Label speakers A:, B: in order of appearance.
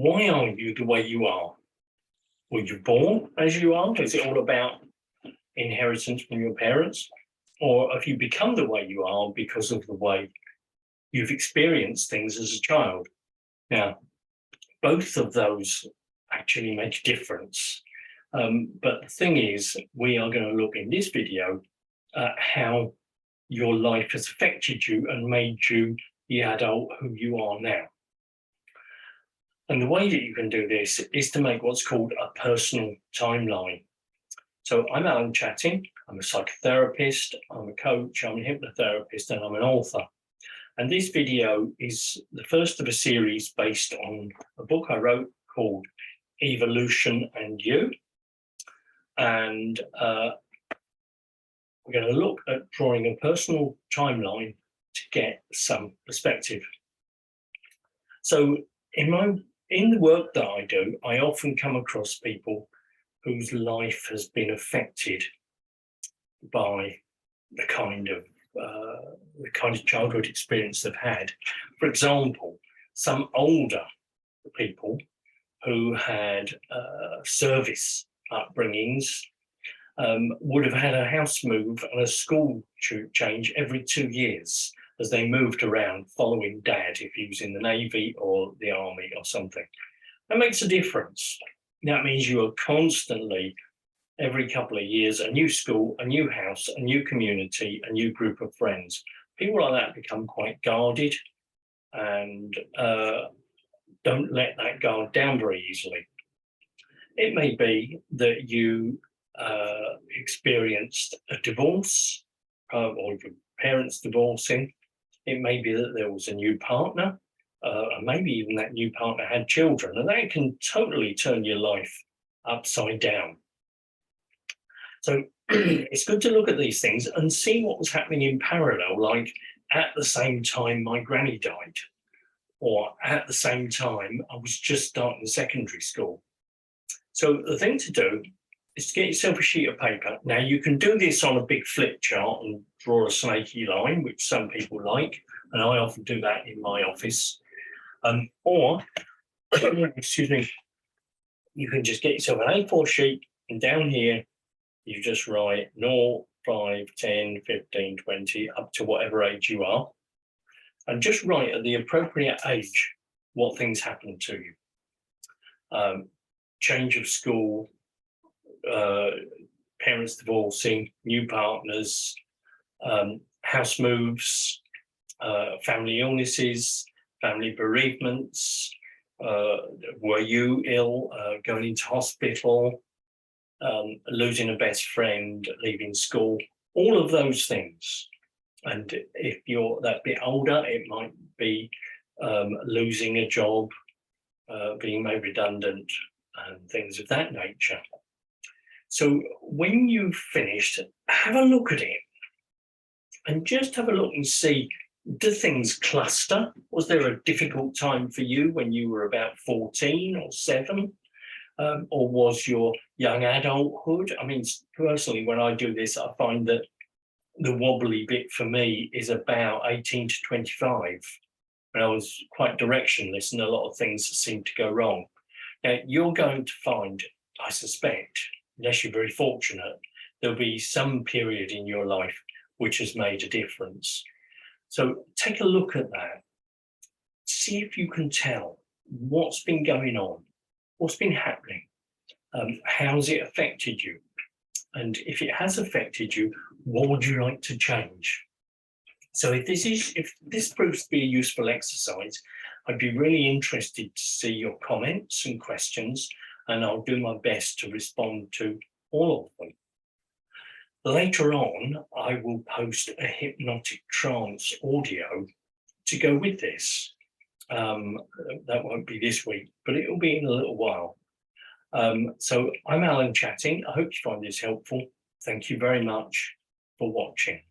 A: Why are you the way you are? Were you born as you are? Is it all about inheritance from your parents? Or have you become the way you are because of the way you've experienced things as a child? Now, both of those actually make a difference. But the thing is, we are going to look in this video at how your life has affected you and made you the adult who you are now. And the way that you can do this is to make what's called a personal timeline. So I'm Alan Chatting, I'm a psychotherapist, I'm a coach, I'm a hypnotherapist, and I'm an author. And this video is the first of a series based on a book I wrote called Evolution and You. And we're going to look at drawing a personal timeline to get some perspective. So in the work that I do, I often come across people whose life has been affected by the kind of childhood experience they've had. For example, some older people who had service upbringings would have had a house move and a school change every 2 years as they moved around following dad if he was in the Navy or the Army or something. That makes a difference. That means you are constantly, every couple of years, a new school, a new house, a new community, a new group of friends. People like that become quite guarded and don't let that guard down very easily. It may be that you experienced a divorce or your parents divorcing. It may be that there was a new partner, and maybe even that new partner had children, and that can totally turn your life upside down. So it's good to look at these things and see what was happening in parallel, like at the same time my granny died, or at the same time I was just starting secondary school. So the thing to do is to get yourself a sheet of paper. Now you can do this on a big flip chart and draw a snaky line, which some people like, and I often do that in my office. Or, excuse me, you can just get yourself an A4 sheet, and down here you just write 0, 5, 10, 15, 20, up to whatever age you are, and just write at the appropriate age what things happen to you. Change of school, parents divorcing, new partners, house moves, family illnesses, family bereavements, were you ill, going into hospital, losing a best friend, leaving school, all of those things. And if you're that bit older, it might be losing a job, being made redundant, and things of that nature. So when you've finished, have a look at it and just have a look and see, do things cluster? Was there a difficult time for you when you were about 14 or 7? Or was your young adulthood? I mean, personally, when I do this, I find that the wobbly bit for me is about 18 to 25. And I was quite directionless and a lot of things seemed to go wrong. Now, you're going to find, I suspect, unless you're very fortunate, there'll be some period in your life which has made a difference. So take a look at that. See if you can tell what's been going on, what's been happening, how's it affected you? And if it has affected you, what would you like to change? So if this proves to be a useful exercise, I'd be really interested to see your comments and questions, and I'll do my best to respond to all of them. Later on, I will post a hypnotic trance audio to go with this. That won't be this week, but it will be in a little while. So I'm Alan Chatting. I hope you find this helpful. Thank you very much for watching.